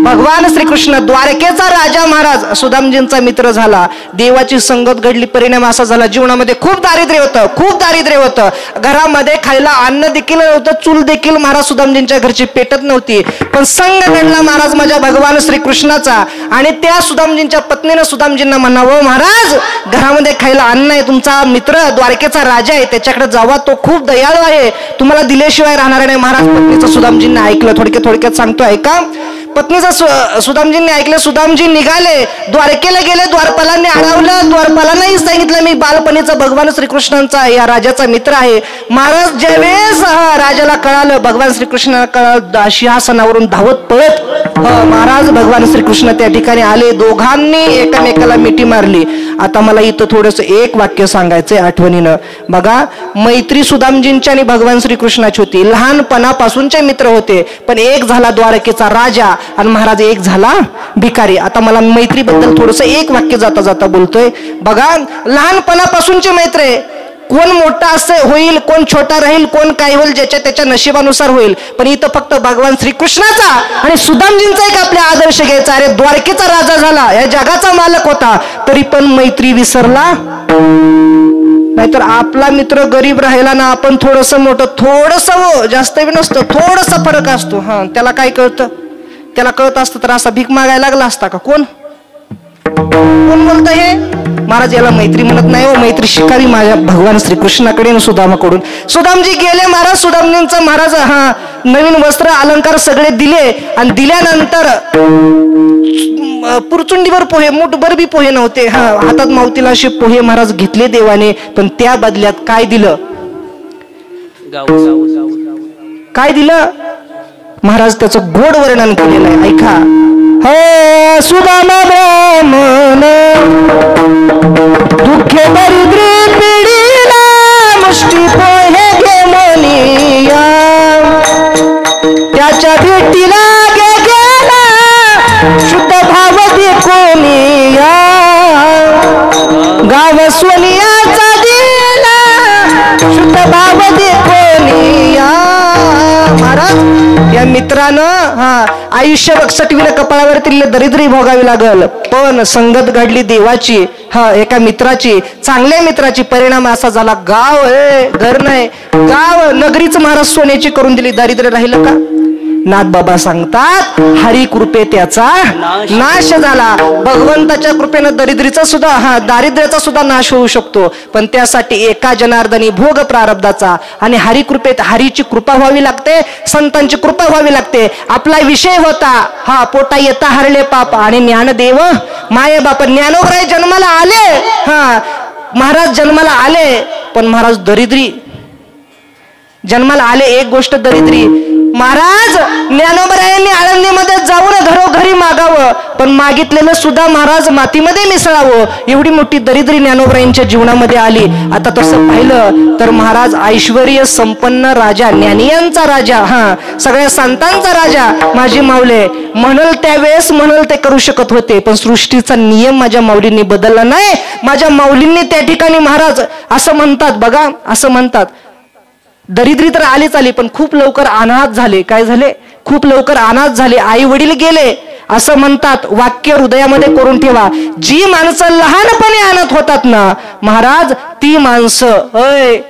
भगवान श्रीकृष्ण द्वारकेचा राजा महाराज सुदामजींचा मित्र झाला. देवाची संगत घडली, परिणाम असा झाला जीवनामध्ये खूप दारिद्र्य होतं. घरामध्ये खायला अन्न देखील नव्हतं, चूल देखील महाराज सुदामजींच्या घरची पेटत नव्हती. पण संग घडला महाराज माझ्या भगवान श्रीकृष्णाचा. आणि त्या सुदामजींच्या पत्नीनं सुदामजींना म्हणावं, महाराज घरामध्ये खायला अन्न आहे, तुमचा मित्र द्वारकेचा राजा आहे, त्याच्याकडे जावा, तो खूप दयाळू आहे, तुम्हाला दिल्याशिवाय राहणार नाही. महाराज पत्नीचं सुदामजींनी ऐकलं. थोडक्यात सांगतो ऐका. पत्नीचं सुदामजींनी ऐकलं. सुदामजी निघाले, द्वारकेला गेले. द्वारपालांनी अडवलं. द्वारपालांनाही सांगितलं मी बालपणीचा भगवान श्रीकृष्णांचा या राजाचा मित्र आहे. महाराज ज्यावेळेस राजाला कळालं, भगवान श्रीकृष्णाला कळालं, सिंहासनावरून धावत पळत महाराज भगवान श्रीकृष्ण त्या ठिकाणी आले. दोघांनी एकमेकाला मिठी मारली. आता मला इथं थोडंसं एक वाक्य सांगायचंय आठवणीनं. बघा, मैत्री सुदामजींची आणि भगवान श्रीकृष्णाची होती. लहानपणापासूनचे मित्र होते, पण एक झाला द्वारकेचा राजा आणि महाराज एक झाला भिकारी. आता मला मैत्रीबद्दल थोडंसं एक वाक्य जाता जाता बोलतोय. बघा, लहानपणापासूनचे मैत्र आहे. कोण मोठा असं होईल, कोण छोटा राहील, कोण काय होईल, ज्याच्या त्याच्या नशिबानुसार होईल. पण इथं फक्त भगवान श्रीकृष्णाचा आणि सुदामजींचा एक आपला आदर्श घ्यायचा. अरे द्वारकेचा राजा झाला, या जगाचा मालक होता, तरी पण मैत्री विसरला. नाहीतर आपला मित्र गरीब राहिला ना, आपण थोडंसं मोठं, थोडंसं जास्त नसतं, थोडासा फरक असतो. हा, त्याला काय कळतं? त्याला कळत असतं तर असा भीक मागायला लागला असता का? कोण बोलतं हे? महाराज याला मैत्री म्हणत नाही. मैत्री शिकावी माझ्या भगवान श्रीकृष्णाकडे आणि सुदामाकडून. सुदामजी गेले महाराज. सुदामजींचं महाराज नवीन वस्त्र अलंकार सगळे दिले आणि दिल्यानंतर पुरचुंडीवर पोहे, मुठभर बी पोहे नव्हते. हातात मावतीला असे पोहे महाराज घेतले देवाने. पण त्या बदल्यात काय दिलं? काय दिलं? महाराज त्याचं गोड वर्णन केलेलं आहे. ऐका. हे सुदामा ब्राह्मण दुःखे दरिद्री पिढीला मुष्टी पोहे घे मोनिया, त्याच्या भेटीला गेला शुद्ध भाव दे कोनिया, गाव सोनियाचा दिला शुद्ध भाव दे कोनिया. महाराज या मित्रानं आयुष्यभर सटवीला कपाळावरती दरिद्री भोगावी लागल, पण संगत घडली देवाची, एका मित्राची, चांगल्या मित्राची. परिणाम असा झाला, गाव घर नाही, गाव नगरीच महाराज सोन्याची करून दिली. दारिद्र्य राहिलं का? नाथबाबा सांगतात हरी कृपे त्याचा नाश झाला. भगवंताच्या कृपेनं दारिद्र्याचा सुद्धा नाश होऊ शकतो, पण त्यासाठी एका जनार्दनी भोग प्रारब्धाचा आणि हरी कृपेत हरीची कृपा व्हावी लागते, संतांची कृपा व्हावी लागते. आपला विषय होता पोटा येता हरले पाप आणि ज्ञानदेव माये बाप. ज्ञानोबराय जन्माला आले, महाराज जन्माला आले, पण महाराज जन्माला आले. एक गोष्ट दरिद्री, महाराज ज्ञानोबरायांनी आळंदीमध्ये जाऊन घरोघरी मागावं, पण मागितलेलं सुद्धा महाराज मातीमध्ये मिसळावं, एवढी मोठी दरिद्री ज्ञानोबरायांच्या जीवनामध्ये आली. आता तसं पाहिलं तर महाराज ऐश्वर्य संपन्न राजा, ज्ञानियांचा राजा, सगळ्या संतांचा राजा माझी माऊले म्हणल त्यावेळेस म्हणल ते करू शकत होते, पण सृष्टीचा नियम माझ्या माऊलींनी बदलला नाही. माझ्या माऊलींनी त्या ठिकाणी महाराज असं म्हणतात बघा, असं म्हणतात, दरिद्री तर आलीच आली, पण खूप लवकर अनाथ झाले. काय झाले? खूप लवकर अनाथ झाले, आई वडील गेले. असं म्हणतात, वाक्य हृदयामध्ये करून ठेवा, जी माणसं लहानपणी अनाथ होतात ना महाराज, ती माणसं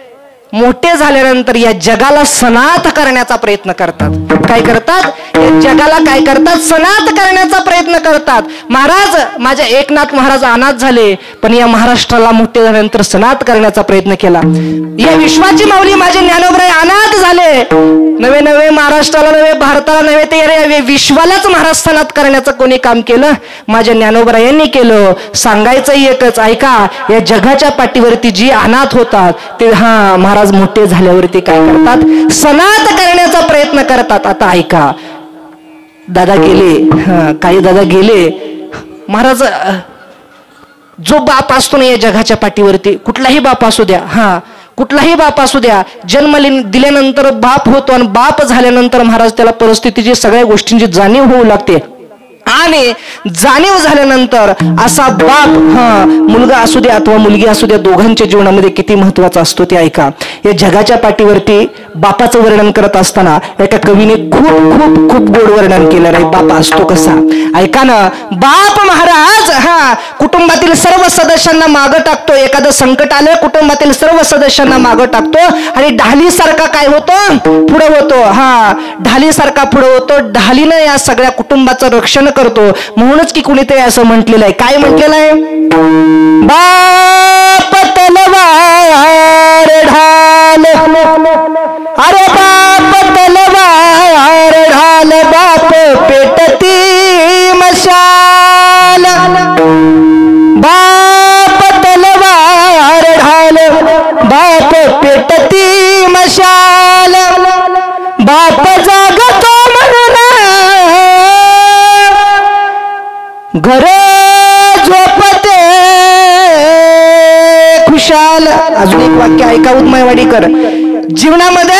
मोठे झाल्यानंतर या जगाला सनाथ करण्याचा प्रयत्न करतात. काय करतात? या जगाला काय करतात? सनाथ करण्याचा प्रयत्न करतात. महाराज माझ्या एकनाथ महाराज अनाथ झाले, पण या महाराष्ट्राला मोठे झाल्यानंतर सनाथ करण्याचा प्रयत्न केला. या विश्वाची माऊली माझे ज्ञानोबराय अनाथ झाले, नवे नवे महाराष्ट्राला नव्हे, भारताला नव्हे, ते या विश्वालाच महाराज सनाथ करण्याचं कोणी काम केलं? माझ्या ज्ञानोबरायांनी केलं. सांगायचं एकच, ऐका, या जगाच्या पाठीवरती जी अनाथ होतात ते महाराज मोठे झाल्यावरती काय करतात? सनाथ करण्याचा प्रयत्न करतात. आता ऐका, दादा गेले, काही दादा गेले. महाराज जो बाप असतो ना या जगाच्या पाठीवरती, कुठलाही बाप असू द्या, कुठलाही बाप असू द्या, जन्म दिल्यानंतर बाप होतो, आणि बाप झाल्यानंतर महाराज त्याला परिस्थितीची सगळ्या गोष्टींची जाणीव होऊ लागते. आणि जाणीव झाल्यानंतर असा बाप, मुलगा असू द्या अथवा मुलगी असू द्या, दोघांच्या जीवनामध्ये किती महत्वाचा असतो ते ऐका. या जगाच्या पाठीवरती बापाचं वर्णन करत असताना एका कवीने खूप खूप खूप गोड वर्णन केलं आहे. बाप असतो कसा, ऐका ना. बाप महाराज कुटुंबातील सर्व सदस्यांना मागं टाकतो. एखादं संकट आलं, कुटुंबातील सर्व सदस्यांना मागं टाकतो, आणि ढालीसारखा काय होतो? पुढे होतो. ढालीसारखा पुढे होतो. ढालीनं या सगळ्या कुटुंबाचं रक्षण करतो. म्हणूनच की कुणीतरी असं म्हटलेलं आहे. काय म्हटलेलं आहे? बाप तलवार ढाल, अरे बाप तलवार ढाल, बाप पेटती मशाल, बाप तलवार ढाल, बाप पेटती मशाल, बाप जागतो म्हणून घर झोपते खुशाल. अजून एक वाक्य ऐका उदमायवाडीकर. जीवनामध्ये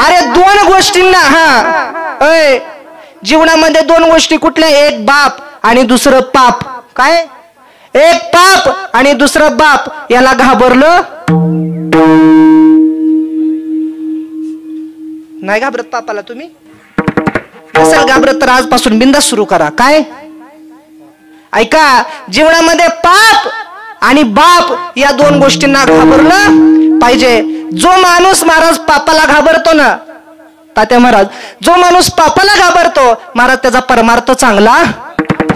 अरे दोन गोष्टींना, जीवनामध्ये दोन गोष्टी कुठल्या? एक बाप आणि दुसरं पाप. काय? एक पाप आणि दुसरं बाप. याला घाबरलं नाही? घाबरत पापाला तुम्ही? नसेल घाबरत तर आजपासून बिंदास सुरू करा. काय? ऐका, जीवनामध्ये पाप आणि बाप या दोन गोष्टींना घाबरलं पाहिजे. जो माणूस महाराज पापाला घाबरतो ना तात्या महाराज, जो माणूस पापाला घाबरतो महाराज त्याचा परमार्थ चांगला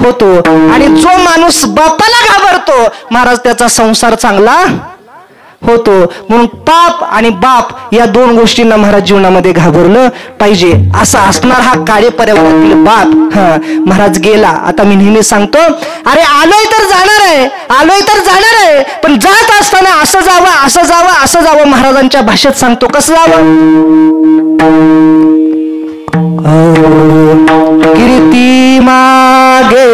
होतो, आणि जो माणूस बापाला घाबरतो महाराज त्याचा संसार चांगला होतो. म्हणून पाप आणि बाप या दोन गोष्टींना महाराज जीवनामध्ये घाबरलं पाहिजे. असा असणार हा काळे पर्यावरणातील बाप. महाराज गेला. आता मी नेहमी सांगतो, अरे आलोय तर जाणार आहे, आलोय तर जाणार आहे, पण जात असताना असं जावं, असं जावं, असं जावं. महाराजांच्या भाषेत सांगतो कसं जावं? कीर्ती मागे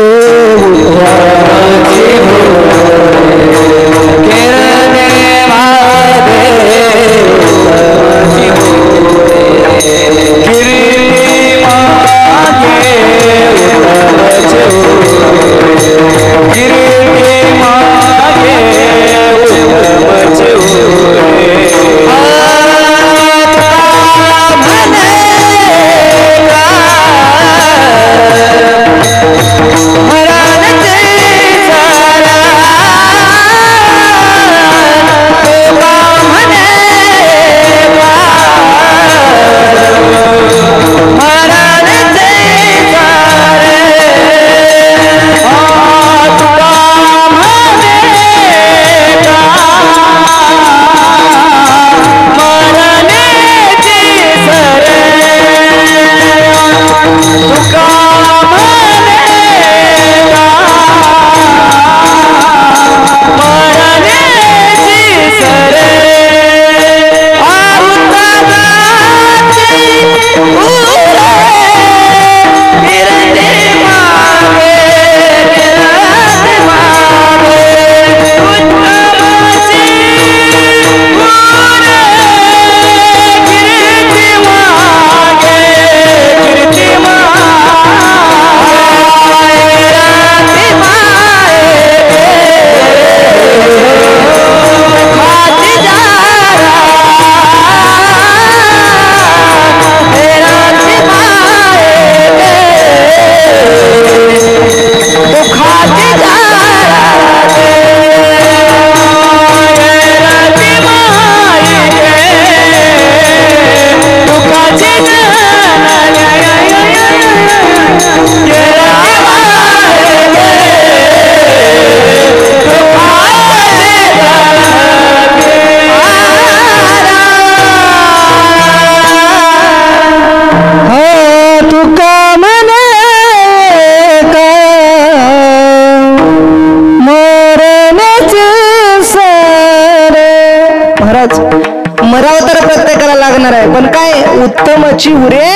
नाही, पण काय उत्तमची उरे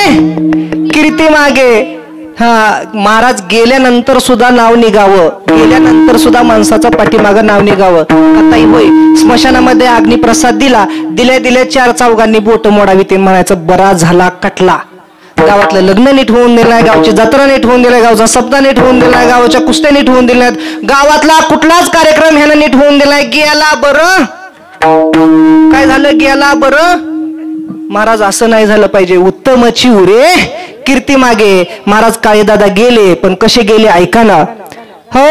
कीर्ती मागे. महाराज गेल्यानंतर सुद्धा नाव निघावं, गेल्यानंतर सुद्धा माणसाचं पाठीमागं नाव निघावं. आताही होय, स्मशानामध्ये अग्निप्रसाद दिल्या 4 चौघांनी बोट मोडावी ते म्हणायचं बरा झाला कटला. गावातलं लग्न नीट होऊन दिलं नाही, गावची जत्रा नीट होऊन दिली, गावचा सप्ताह नीट होऊन दिला, गावाच्या कुस्त्या नीट होऊन दिल्या, गावातला कुठलाच कार्यक्रम ह्यानं नीट होऊन दिलाय. गेला बरं, काय झालं गेला बरं. महाराज असं नाही झालं पाहिजे. उत्तमची उरे कीर्ती मागे. महाराज काळेदादा गेले, पण कसे गेले ऐका ना. हो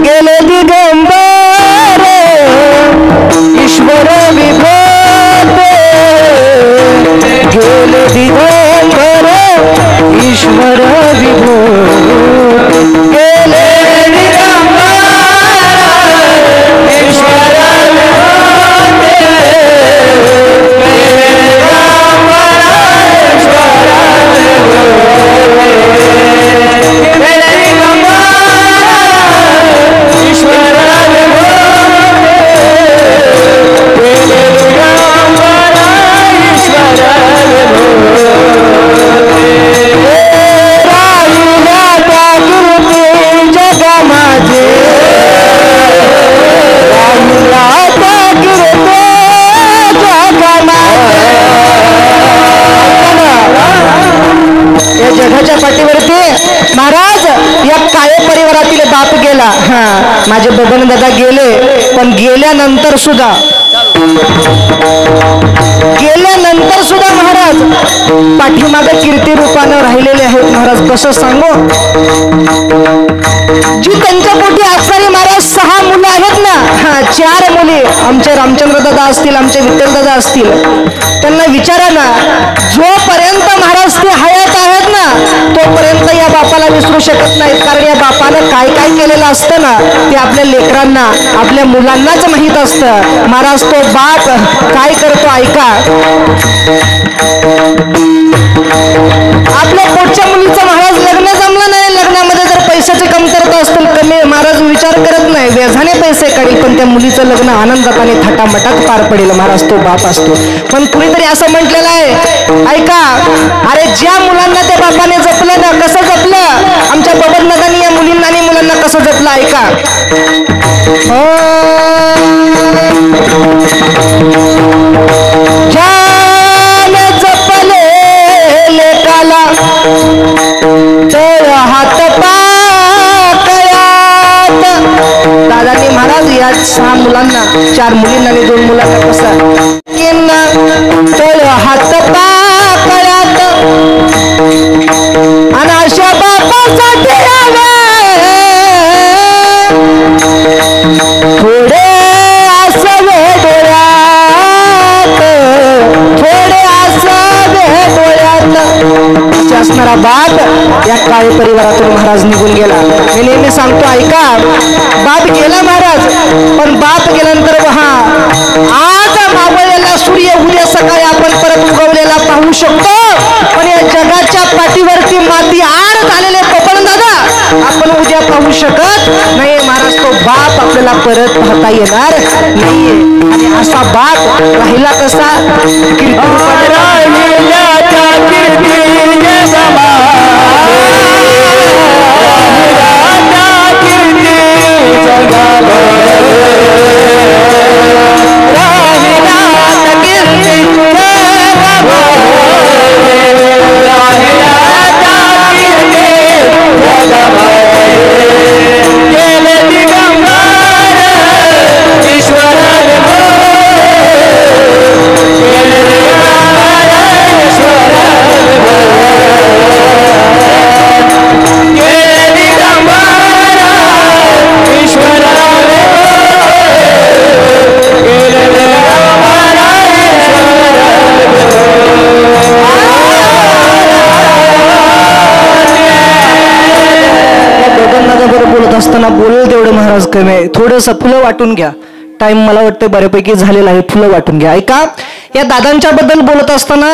गेले दिगंबर ईश्वर विभूते, गेले दिगंबर ईश्वर विभूते, गेले दिगंबर ईश्वर जगाच्या पाठीवरती महाराज या काळे परिवारातील बाप गेला. माझे बबन दादा गेले, पण गेल्यानंतर सुद्धा महाराज पाठीमागे कीर्ती रूपानं राहिलेले आहेत. महाराज कसं सांगू, जी त्यांच्या पोटी असणारी महाराज 6 मुलं आहेत ना, 4 मुली आमचे रामचंद्र दादा असतील, आमचे विठ्ठल दादा असतील, त्यांना विचारा ना, जोपर्यंत महाराज ते हयात आहेत ना तोपर्यंत या बापाला विसरू शकत नाहीत. कारण या बापानं काय काय केलेलं असतं ना ते आपल्या लेकरांना, आपल्या मुलांनाच माहित असतं. महाराज तो बाप काय करतो ऐका. आपल्या पोटच्या मुलीचं महाराज लग्न जमलं नाही, लग्नामध्ये जर पैशाची कमतरता असतील कमी, महाराज विचार करत नाही, व्याजाने पैसे काढील, पण त्या मुलीचं लग्न आनंदात आणि थाटामाटात पार पडेल. महाराज तो बाप असतो. पण कुणीतरी असं म्हटलेलं आहे ऐका, अरे ज्या मुलांना त्या बापाने जपलं ना, कसं जपलं, आमच्या बबनदादांनी या मुलींना आणि मुलांना कसं जपलं ऐका. ज्याने जपले लेकाला तर हात पाकयात. दादांनी महाराज या 6 मुलांना, 4 मुलींना आणि 2 मुलांना कसं तर हात पाकयात. आणि अशा बापासाठी थोडे असावे डोळ्यात, थोडे असावे डोळ्यात असणारा बाप या काळे परिवारातून महाराज निघून गेला. मी नेहमी सांगतो ऐका, बाप गेला महाराज, पण बाप गेल्यानंतर आज मावळलेला सूर्य उद्या सकाळी आपण परत उगवलेला पाहू शकतो. पण या जगाच्या पाठीवरती माती आड झालेले बबन दादा आपण उद्या पाहू शकत नाही. महाराज तो बाप आपल्याला परत पाहता येणार नाहीये. आणि असा बाप राहिला कसा, असताना बोलेल तेवढं महाराज कमी आहे. थोडंसं फुलं वाटून घ्या. टाइम मला वाटतं बऱ्यापैकी झालेला आहे. फुलं वाटून घ्या. ऐका, या दादांच्या बद्दल बोलत असताना,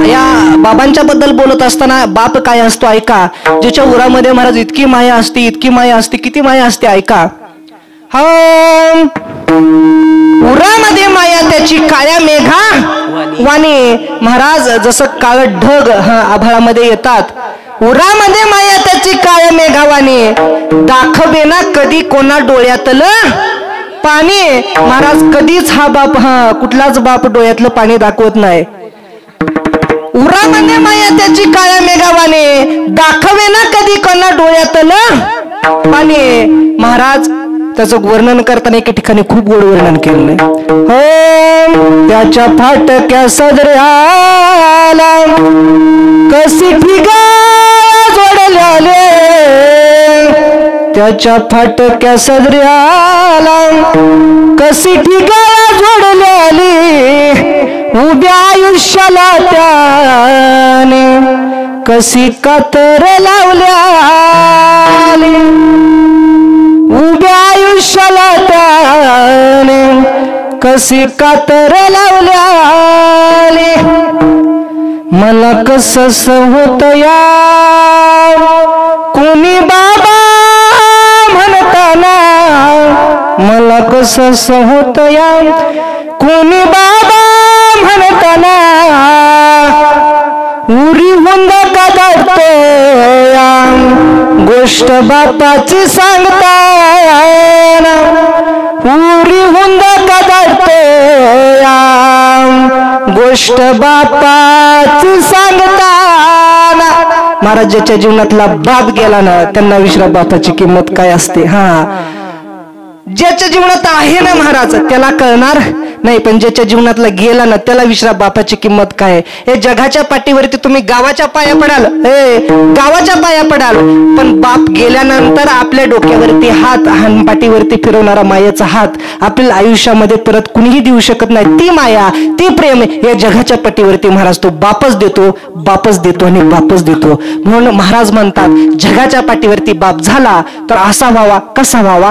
या बाबांच्या बद्दल बोलत असताना बाप काय असतो ऐका. ज्याच्या उरामध्ये महाराज इतकी माया असते, इतकी माया असते, किती माया असते ऐका. उरामध्ये माया त्याची काळ्या मेघा वाणी. महाराज जसं काळ ढग आभाळामध्ये येतात, उरामध्ये माया त्याची काळ्या मेघावाणी, दाखवे ना कधी कोणा डोळ्यातलं पाणी. महाराज कधीच हा बाप कुठलाच बाप डोळ्यातलं पाणी दाखवत नाही. उरामध्ये माया त्याची काळ्या मेघावाणी, दाखवे ना कधी कोणा डोळ्यातलं पाणी. महाराज त्याचं वर्णन करताना एका ठिकाणी खूप गोड वर्णन केलंय. हो त्याच्या फाटक्या सदऱ्याला कशी ठिगा जोडल्याले, त्याच्या फाटक्या सदऱ्याला कशी ठिगा जोडल्याली, उभ्या आयुष्याला त्याने कशी कातर लावल्या, उभ्या आयुष्याला त्याने कशी कातर लावल्या. मला कसं होत या कोणी बाबा म्हणताना, मला कसं होत या कोणी बाबा म्हणताना, उरी हुंद काढतो या गोष्ट बापाची सांगताना, उरी हुंद काढतो या गोष्ट बापाची सांगताना. महाराज ज्याच्या जीवनातला बाप गेला ना त्यांना विचारा बापाची किंमत काय असते. ज्याच्या जीवनात आहे ना महाराज त्याला कळणार नाही, पण ज्याच्या जीवनातला गेला ना त्याला विचारा बापाची किंमत काय. हे जगाच्या पाठीवरती तुम्ही गावाच्या पाया पडाल, गावाच्या पाया पडाल, पण बाप गेल्यानंतर आपल्या डोक्यावरती हात, पाठीवरती फिरवणारा मायेचा हात आपल्याला आयुष्यामध्ये परत कुणीही देऊ शकत नाही. ती माया, ती प्रेम या जगाच्या पाठीवरती महाराज तो बापच देतो, बापच देतो आणि बापच देतो. म्हणून महाराज म्हणतात जगाच्या पाठीवरती बाप झाला तर असा व्हावा, कसा व्हावा.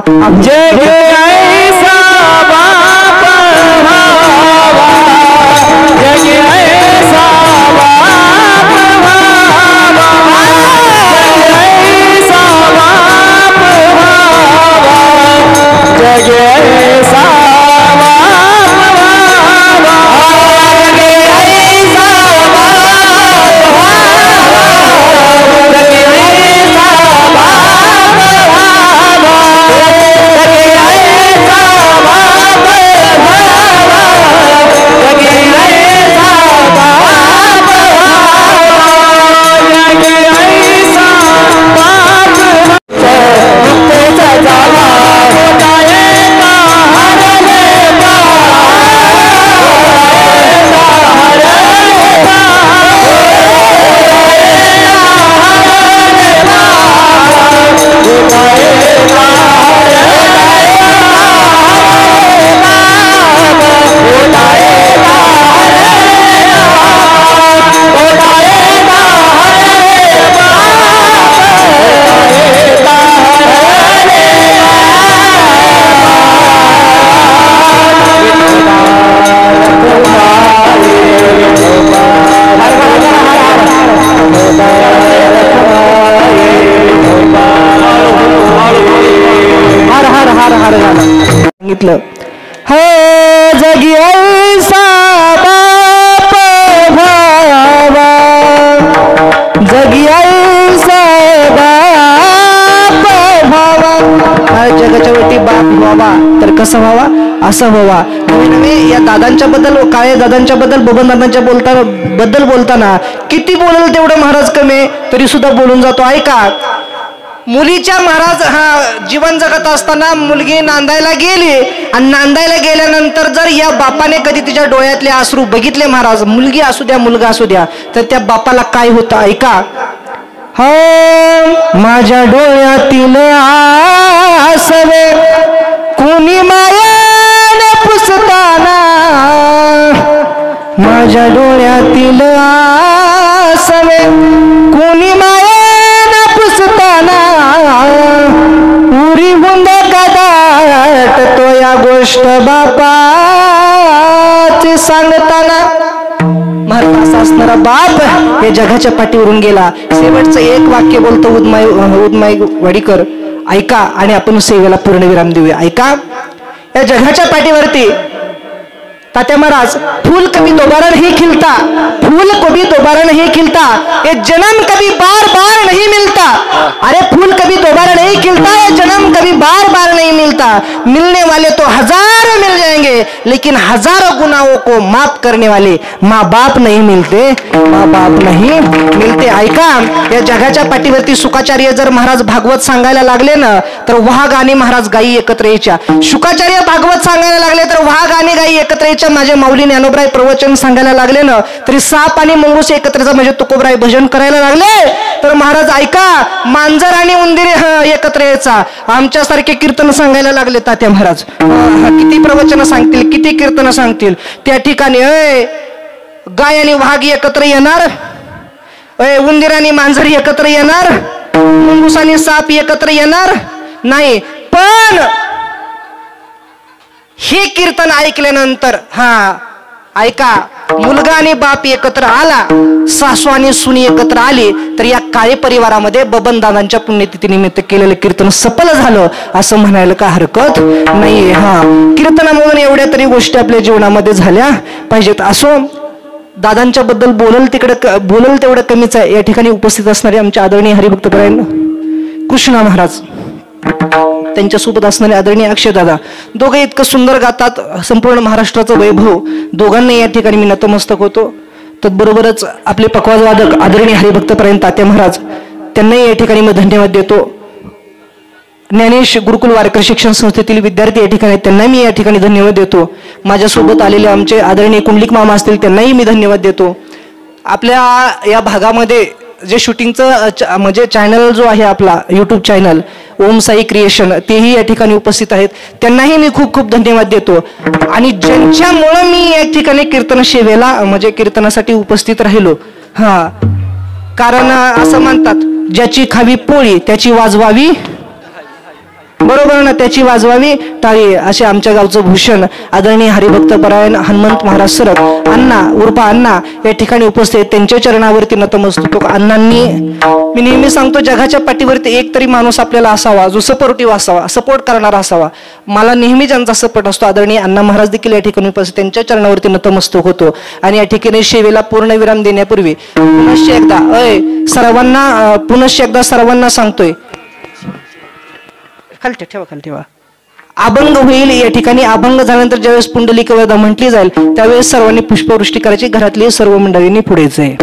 सांगितलं जगी ऐसा बाप भावा, जगी ऐसा बाप भावा. जगाच्या वरती बाप व्हावा तर कसं व्हावा, असं व्हावा. नवे या दादांच्या बद्दल, काळे दादांच्या बद्दल, बबन दादांच्या बद्दल बोलताना किती बोलेल तेवढं महाराज कमी, तरी सुद्धा बोलून जातो. ऐका, मुलीच्या महाराज जीवन जगत असताना मुलगी नांदायला गेली आणि नांदायला गेल्यानंतर जर या बापाने कधी तिच्या डोळ्यातले अश्रू बघितले महाराज, मुलगी असू द्या मुलगा असू द्या, तर त्या बापाला काय होतं ऐका. माझ्या डोळ्यातील आसवे कोणी मायाने पुसताना, माझ्या डोळ्यातील आसवे कोणी मायाने पुसताना, उरी हुंद कदाट तो या गोष्ट बापाची सांगताना. महाराज असणारा बाप हे जगाच्या पाठीवरून गेला. शेवटचं एक वाक्य बोलतो उदमाई वाडीकर, ऐका आणि आपण सेवेला पूर्ण विराम देऊया. ऐका, या जगाच्या पाठीवरती तात्या महाराज, फूल कभी दोबारा नहीं खिलता, फूल कभी दोबारा नहीं खिलता, ये जन्म कभी बार बार नहीं मिलता। अरे फूल कभी दोबारा नहीं खिलता, ये जन्म कभी बार बार नहीं मिलता। मिलने वाले तो हजारों मिल जाएंगे, लेकिन हजारों गुनाहों को माफ करने वाले माँ बाप नहीं मिलते, माँ बाप नहीं मिलते। ऐका, या जगाच्या पाठीवरती शुकाचार्य जर महाराज भागवत सांगायला लागले ना, तर वाघ आणि महाराज गायी एकत्र यायच्या. शुकाचार्य भागवत सांगायला लागले तर वाघ आणि गायी एकत्र यायच्या. माझे माऊली ज्ञानोबराय प्रवचन सांगायला लागले ना, तरी साप आणि मंगूस एकत्र, म्हणजे तुकोबराय भजन करायला लागले तर महाराज ऐका, मांजर आणि उंदीर एकत्र यायचा. आमच्यासारखे कीर्तन सांगायला लागले तात्या महाराज, किती प्रवचन सांगतील, किती कीर्तन सांगतील. त्या ठिकाणी गाय आणि वाघ एकत्र येणार, उंदीर आणि मांजर एकत्र येणार, मुंगूस आणि साप एकत्र येणार नाही. पण हे कीर्तन ऐकल्यानंतर ऐका, मुलगा आणि बाप एकत्र आला, सासू आणि सुनी एकत्र आली, तर या काळे परिवारामध्ये बबन दादांच्या पुण्यतिथीनिमित्त केलेलं कीर्तन सफल झालं असं म्हणायला काय हरकत नाहीये. कीर्तनामधून एवढ्या तरी गोष्टी आपल्या जीवनामध्ये झाल्या पाहिजेत. असो, दादांच्या बद्दल बोलल तेवढं कमीच आहे. या ठिकाणी उपस्थित असणारे आमचे आदरणीय हरिभक्तपरायण कृष्णा महाराज, त्यांच्यासोबत असणारे आदरणीय अक्षय दादा, दोघे इतकं सुंदर गातात, संपूर्ण महाराष्ट्राचं वैभव. दोघांना या ठिकाणी मी नतमस्तक होतो. तत्बरोबरच आपले पकवाजवादक आदरणीय हरिभक्तपरायण तात्या महाराज, त्यांनाही या ठिकाणी मी धन्यवाद देतो. ज्ञानेश गुरुकुल वारकरी शिक्षण संस्थेतील विद्यार्थी या ठिकाणी, त्यांनाही मी या ठिकाणी धन्यवाद देतो. माझ्यासोबत आलेले आमचे आदरणीय कुंडलिक मामा असतील, त्यांनाही मी धन्यवाद देतो. आपल्या या भागामध्ये जे शूटिंगचं म्हणजे चॅनल जो आहे आपला यूट्यूब चॅनल ओम साई क्रिएशन, तेही या ठिकाणी उपस्थित आहेत. त्यांनाही मी खूप खूप धन्यवाद देतो. आणि ज्यांच्यामुळं मी या ठिकाणी कीर्तन सेवेला म्हणजे कीर्तनासाठी उपस्थित राहिलो, कारण असं म्हणतात, ज्याची खावी पोळी त्याची वाजवावी, बरोबर ना, त्याची वाजवावी टाळी. असे आमच्या गावचं भूषण आदरणीय हरिभक्तपरायण हनुमंत महाराज सरक अण्णा उर्फा अण्णा या ठिकाणी उपस्थित, त्यांच्या चरणावरती नतमस्तक. अण्णांनी, मी नेहमी सांगतो, जगाच्या पाठीवरती एक तरी माणूस आपल्याला असावा जो सपोर्टिव्ह असावा, सपोर्ट करणारा असावा. मला नेहमी ज्यांचा सपोर्ट असतो आदरणीय अण्णा महाराज देखील या ठिकाणी उपस्थित, त्यांच्या चरणावरती नतमस्तक होतो. आणि या ठिकाणी सेवेला पूर्णविराम देण्यापूर्वी पुनश्च एकदा सर्वांना सांगतोय, खाली ठेवा, अभंग होईल या ठिकाणी. अभंग झाल्यानंतर ज्यावेळेस पुंडलिक वरदा म्हटली जाईल, त्यावेळेस सर्वांनी पुष्पवृष्टी करायची, घरातली सर्व मंडळींनी पुढे जाईल.